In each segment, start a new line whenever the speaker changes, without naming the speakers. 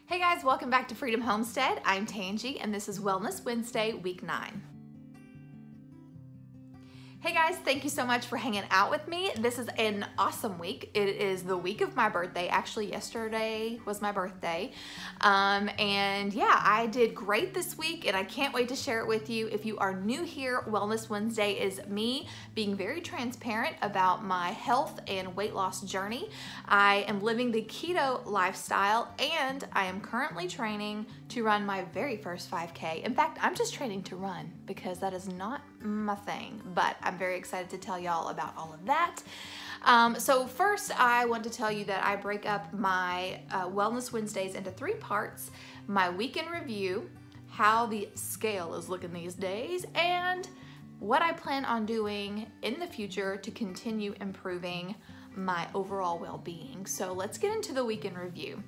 Hey guys, welcome back to Freedom Homestead. I'm Tangi and this is Wellness Wednesday, week 9. Hey guys, thank you so much for hanging out with me. This is an awesome week. It is the week of my birthday. Actually, yesterday was my birthday. And yeah, I did great this week and I can't wait to share it with you. If you are new here, Wellness Wednesday is me being very transparent about my health and weight loss journey. I am living the keto lifestyle and I am currently training to run my very first 5K. In fact, I'm just training to run because that is not my thing, but I'm very excited to tell y'all about all of that. So first, I want to tell you that I break up my Wellness Wednesdays into 3 parts: my week in review, how the scale is looking these days, and what I plan on doing in the future to continue improving my overall well-being. So let's get into the week in review.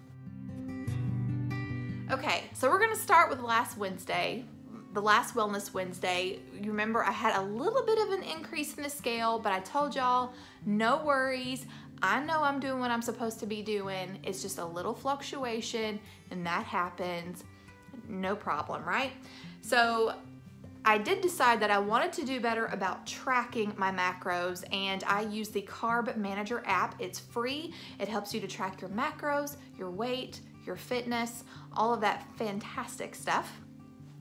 Okay, so we're gonna start with last Wednesday. The last Wellness Wednesday, you remember I had a little bit of an increase in the scale, but I told y'all, no worries. I know I'm doing what I'm supposed to be doing. It's just a little fluctuation and that happens, no problem, right? So I did decide that I wanted to do better about tracking my macros, and I use the Carb Manager app. It's free. It helps you to track your macros, your weight, your fitness, all of that fantastic stuff.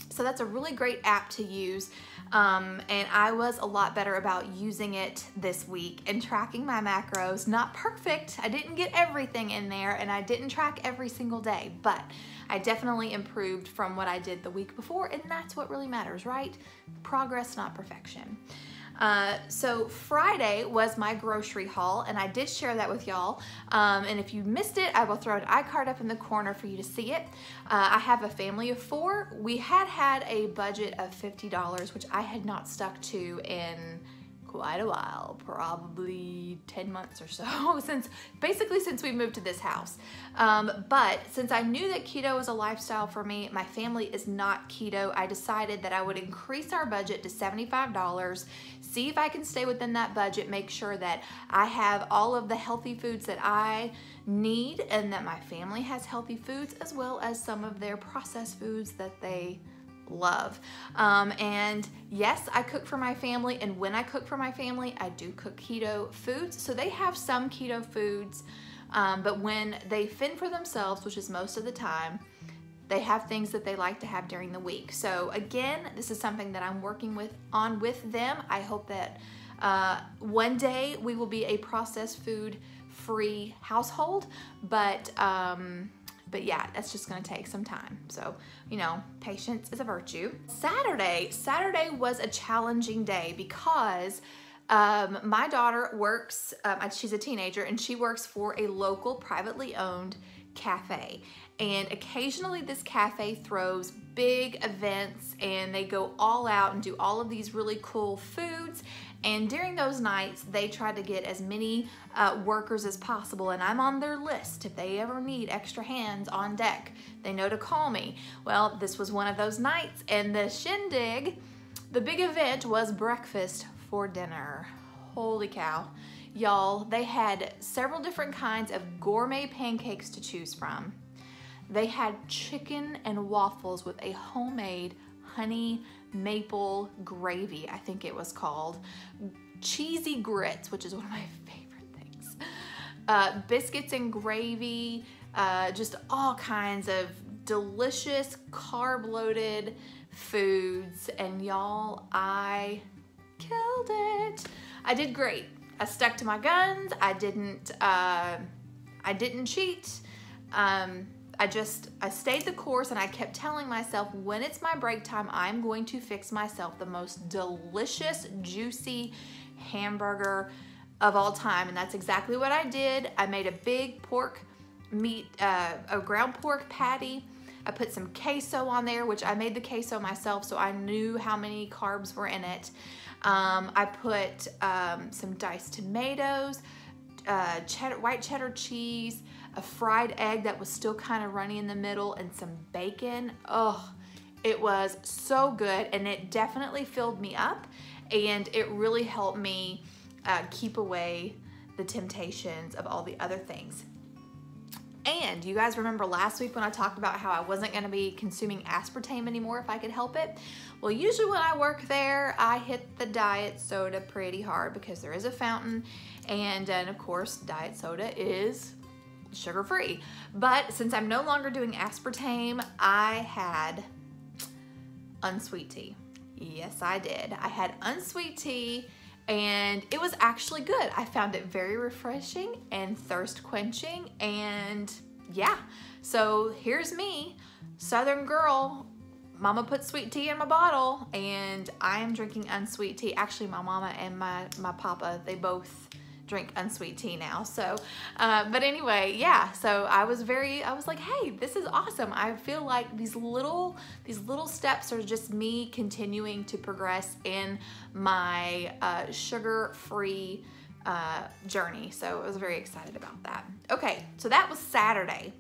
So that's a really great app to use, and I was a lot better about using it this week and tracking my macros. Not perfect, I didn't get everything in there and I didn't track every single day, but I definitely improved from what I did the week before, and that's what really matters, right? Progress, not perfection. So Friday was my grocery haul, and I did share that with y'all. And if you missed it, I will throw an iCard up in the corner for you to see it. I have a family of 4. We had a budget of $50, which I had not stuck to in quite a while, probably 10 months or so, basically since we moved to this house. But since I knew that keto was a lifestyle for me, my family is not keto, I decided that I would increase our budget to $75, see if I can stay within that budget, make sure that I have all of the healthy foods that I need and that my family has healthy foods, as well as some of their processed foods that they love. And yes, I cook for my family, and when I cook for my family, I do cook keto foods. So they have some keto foods, but when they fend for themselves, which is most of the time, they have things that they like to have during the week. So again, this is something that I'm working on with them. I hope that one day we will be a processed food free household, but yeah, that's just gonna take some time. So, you know, patience is a virtue. Saturday was a challenging day because my daughter works, she's a teenager, and she works for a local privately owned cafe. And occasionally this cafe throws big events and they go all out and do all of these really cool foods. And during those nights, they try to get as many workers as possible, and I'm on their list. If they ever need extra hands on deck, they know to call me. Well, this was one of those nights, and the shindig, the big event, was breakfast for dinner. Holy cow. Y'all, they had several different kinds of gourmet pancakes to choose from. They had chicken and waffles with a homemade honey maple gravy, I think it was called, cheesy grits, which is one of my favorite things, biscuits and gravy, just all kinds of delicious carb-loaded foods, and y'all, I killed it. I did great. I stuck to my guns. I didn't cheat. I stayed the course, and I kept telling myself, when it's my break time, I'm going to fix myself the most delicious, juicy hamburger of all time. And that's exactly what I did. I made a big a ground pork patty. I put some queso on there, which I made the queso myself, so I knew how many carbs were in it. I put some diced tomatoes, white cheddar cheese, a fried egg that was still kind of runny in the middle, and some bacon. Oh, it was so good, and it definitely filled me up, and it really helped me keep away the temptations of all the other things. And you guys remember last week when I talked about how I wasn't gonna be consuming aspartame anymore if I could help it? Well, usually when I work there, I hit the diet soda pretty hard because there is a fountain, and of course, diet soda is sugar-free. But since I'm no longer doing aspartame, I had unsweet tea. Yes, I did. I had unsweet tea, and it was actually good. I found it very refreshing and thirst quenching, and yeah. So here's me, Southern girl. Mama put sweet tea in my bottle, and I am drinking unsweet tea. Actually, my mama and my papa, they both drink unsweet tea now. So, but anyway, yeah, so I was like, hey, this is awesome. I feel like these little steps are just me continuing to progress in my sugar-free journey. So I was very excited about that. Okay, so that was Saturday.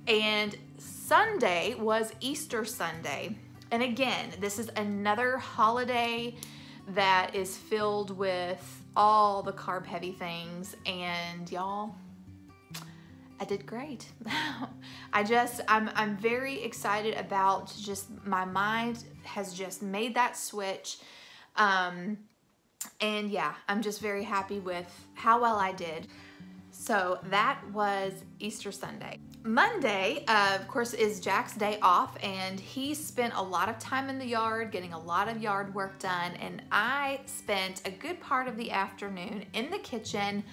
And Sunday was Easter Sunday. And again, this is another holiday that is filled with all the carb heavy things, and y'all, I did great. I'm very excited about just, my mind has just made that switch. And yeah, I'm just very happy with how well I did. So that was Easter Sunday. Monday, of course, is Jack's day off, and he spent a lot of time in the yard getting a lot of yard work done, and I spent a good part of the afternoon in the kitchen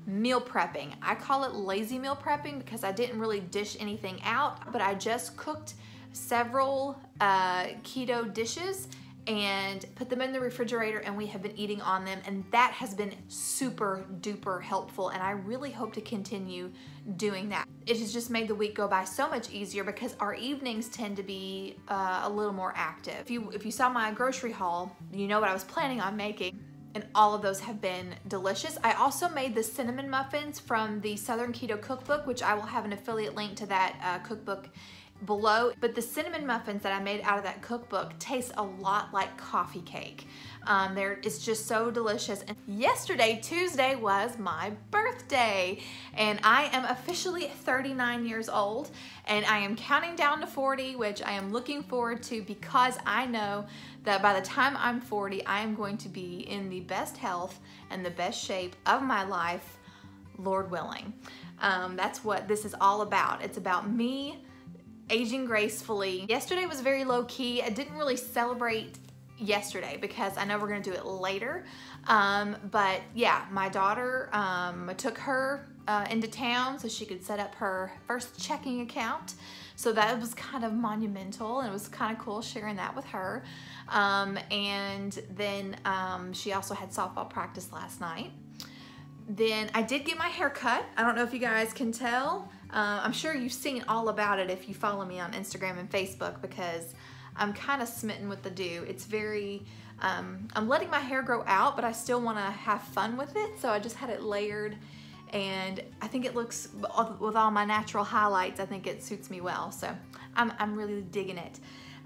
meal prepping. I call it lazy meal prepping because I didn't really dish anything out, but I just cooked several keto dishes and put them in the refrigerator, and we have been eating on them, and that has been super duper helpful, and I really hope to continue doing that. It has just made the week go by so much easier because our evenings tend to be a little more active. If you saw my grocery haul, you know what I was planning on making, and all of those have been delicious. I also made the cinnamon muffins from the Southern Keto Cookbook, which I will have an affiliate link to that cookbook below. But the cinnamon muffins that I made out of that cookbook taste a lot like coffee cake. It's just so delicious. And yesterday, Tuesday, was my birthday, and I am officially 39 years old, and I am counting down to 40, which I am looking forward to because I know that by the time I'm 40, I am going to be in the best health and the best shape of my life, Lord willing. That's what this is all about. It's about me aging gracefully. Yesterday was very low key. I didn't really celebrate yesterday because I know we're gonna do it later. But yeah, my daughter, I took her into town so she could set up her first checking account. So that was kind of monumental, and it was kind of cool sharing that with her. And then she also had softball practice last night. Then I did get my hair cut. I don't know if you guys can tell. I'm sure you've seen all about it if you follow me on Instagram and Facebook, because I'm kind of smitten with the do. It's very, I'm letting my hair grow out, but I still want to have fun with it. So I just had it layered, and I think it looks, with all my natural highlights, I think it suits me well. So I'm really digging it.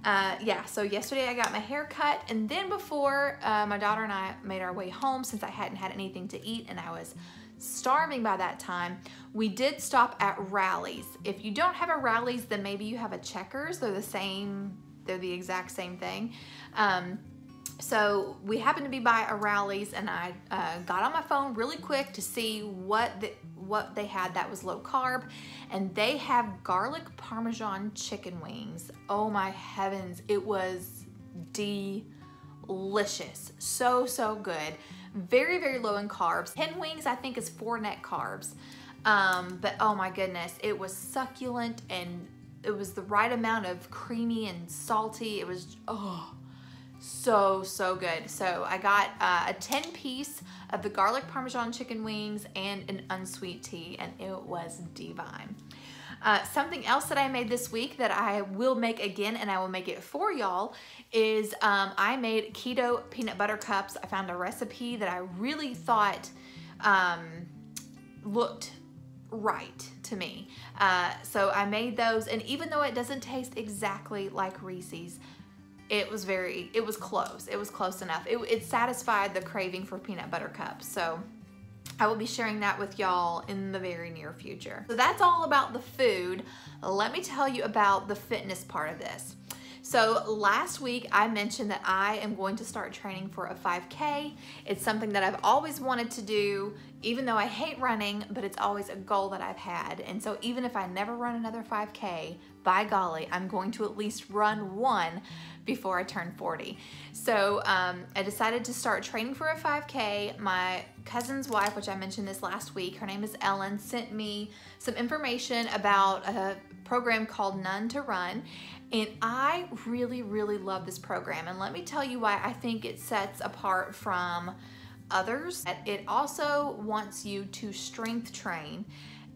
Yeah, so yesterday I got my hair cut, and then before my daughter and I made our way home, since I hadn't had anything to eat and I was starving by that time, we did stop at Rally's. If you don't have a Rally's, then maybe you have a Checkers. They're the same, they're the exact same thing. So we happened to be by a Rally's, and I got on my phone really quick to see what they had that was low carb, and they have garlic Parmesan chicken wings. Oh my heavens, it was delicious. So, so good. Very, very low in carbs. 10 wings, I think, is 4 net carbs. But oh my goodness, it was succulent, and it was the right amount of creamy and salty. It was, oh, so, so good. So I got a 10-piece of the garlic Parmesan chicken wings and an unsweet tea, and it was divine. Something else that I made this week that I will make again, and I will make it for y'all, is I made keto peanut butter cups. I found a recipe that I really thought looked right to me. So I made those, and even though it doesn't taste exactly like Reese's, it was close. It was close enough. It satisfied the craving for peanut butter cups. So I will be sharing that with y'all in the very near future. So that's all about the food. Let me tell you about the fitness part of this. So last week I mentioned that I am going to start training for a 5K. It's something that I've always wanted to do, even though I hate running, but it's always a goal that I've had. And so even if I never run another 5K, by golly, I'm going to at least run one before I turn 40. So I decided to start training for a 5K. My cousin's wife, which I mentioned this last week, her name is Ellen, sent me some information about a program called None to Run. And I really, really love this program. And let me tell you why I think it sets apart from others. It also wants you to strength train.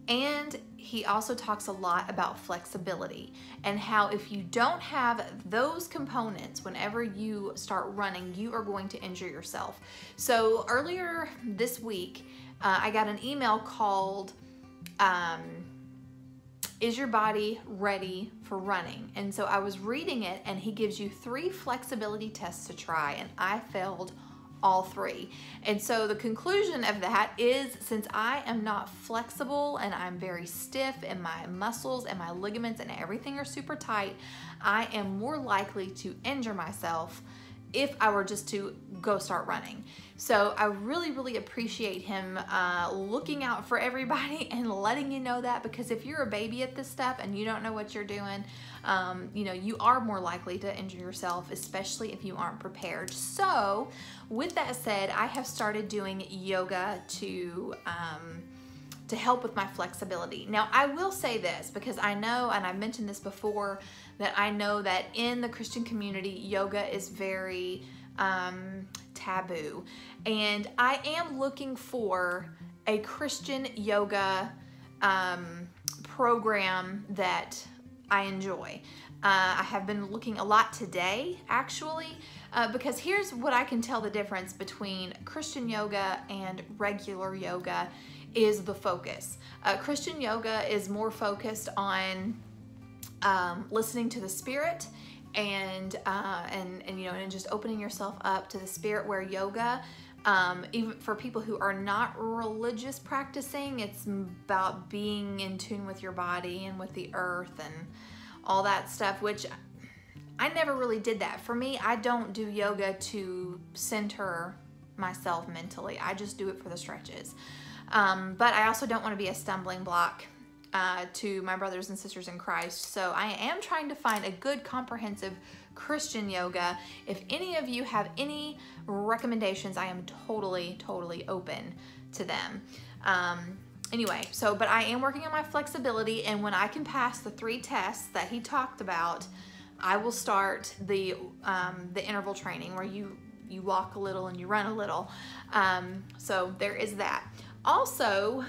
And he also talks a lot about flexibility and how if you don't have those components whenever you start running, you are going to injure yourself. So earlier this week, I got an email called, is your body ready for running? And so I was reading it, and he gives you 3 flexibility tests to try, and I failed all 3. And so the conclusion of that is, since I am not flexible and I'm very stiff and my muscles and my ligaments and everything are super tight, I am more likely to injure myself if I were just to go start running. So I really, really appreciate him looking out for everybody and letting you know that, because if you're a baby at this stuff and you don't know what you're doing, you know, you are more likely to injure yourself, especially if you aren't prepared. So with that said, I have started doing yoga to help with my flexibility. Now, I will say this, because I know, and I've mentioned this before, that I know that in the Christian community, yoga is very taboo. And I am looking for a Christian yoga program that I enjoy. I have been looking a lot today, actually, because here's what I can tell the difference between Christian yoga and regular yoga is the focus. Christian yoga is more focused on listening to the Spirit and you know, and just opening yourself up to the Spirit, where yoga, even for people who are not religious practicing, it's about being in tune with your body and with the earth and all that stuff, which I never really did that. For me, I don't do yoga to center myself mentally. I just do it for the stretches. But I also don't want to be a stumbling block to my brothers and sisters in Christ. So I am trying to find a good comprehensive Christian yoga. If any of you have any recommendations, I am totally, totally open to them. Anyway, but I am working on my flexibility, and when I can pass the 3 tests that he talked about, I will start the interval training, where you walk a little and you run a little. So there is that. Also,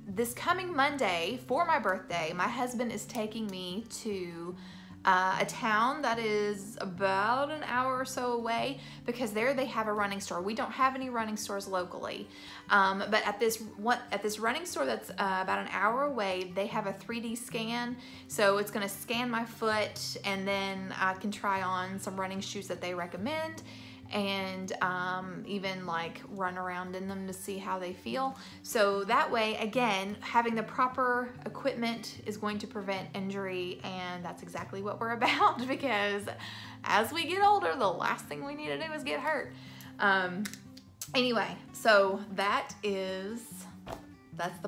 this coming Monday for my birthday, my husband is taking me to a town that is about an hour or so away, because there they have a running store. We don't have any running stores locally, but at this running store that's about an hour away, they have a 3D scan. So it's going to scan my foot, and then I can try on some running shoes that they recommend, and even like run around in them to see how they feel. So that way, again, having the proper equipment is going to prevent injury, and that's exactly what we're about, because as we get older, the last thing we need to do is get hurt. Anyway, so that's the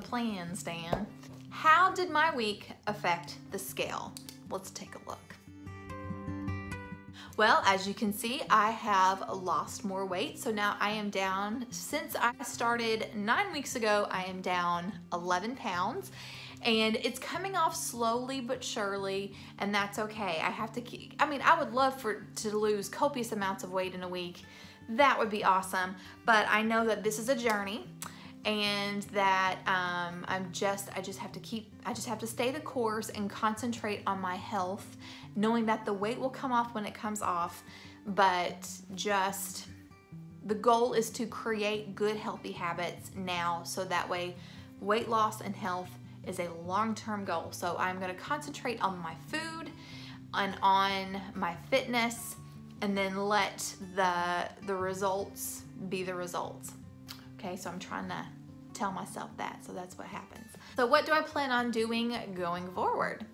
plan, Stan. How did my week affect the scale? Let's take a look. Well, as you can see, I have lost more weight. So now I am down, since I started 9 weeks ago, I am down 11 pounds. And it's coming off slowly but surely, and that's okay. I have to keep, I mean, I would love to lose copious amounts of weight in a week. That would be awesome. But I know that this is a journey, and that I just have to stay the course and concentrate on my health, knowing that the weight will come off when it comes off, but just the goal is to create good, healthy habits now, so that way weight loss and health is a long-term goal. So I'm gonna concentrate on my food and on my fitness, and then let the results be the results. okay? So I'm trying to tell myself that, so that's what happens. So what do I plan on doing going forward?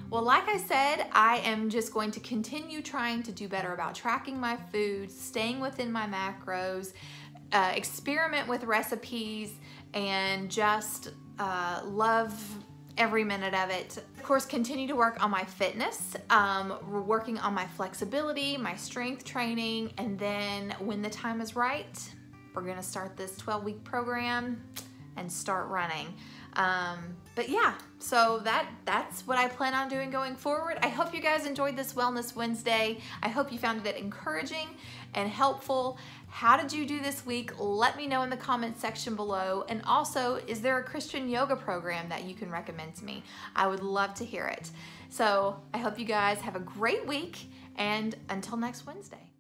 Well, like I said, I am just going to continue trying to do better about tracking my food, staying within my macros, experiment with recipes, and just love every minute of it. Of course, continue to work on my fitness, working on my flexibility, my strength training, and then when the time is right, we're gonna start this 12-week program and start running. But yeah, so that's what I plan on doing going forward. I hope you guys enjoyed this Wellness Wednesday. I hope you found it encouraging and helpful. How did you do this week? Let me know in the comments section below. And also, is there a Christian yoga program that you can recommend to me? I would love to hear it. So I hope you guys have a great week, and until next Wednesday.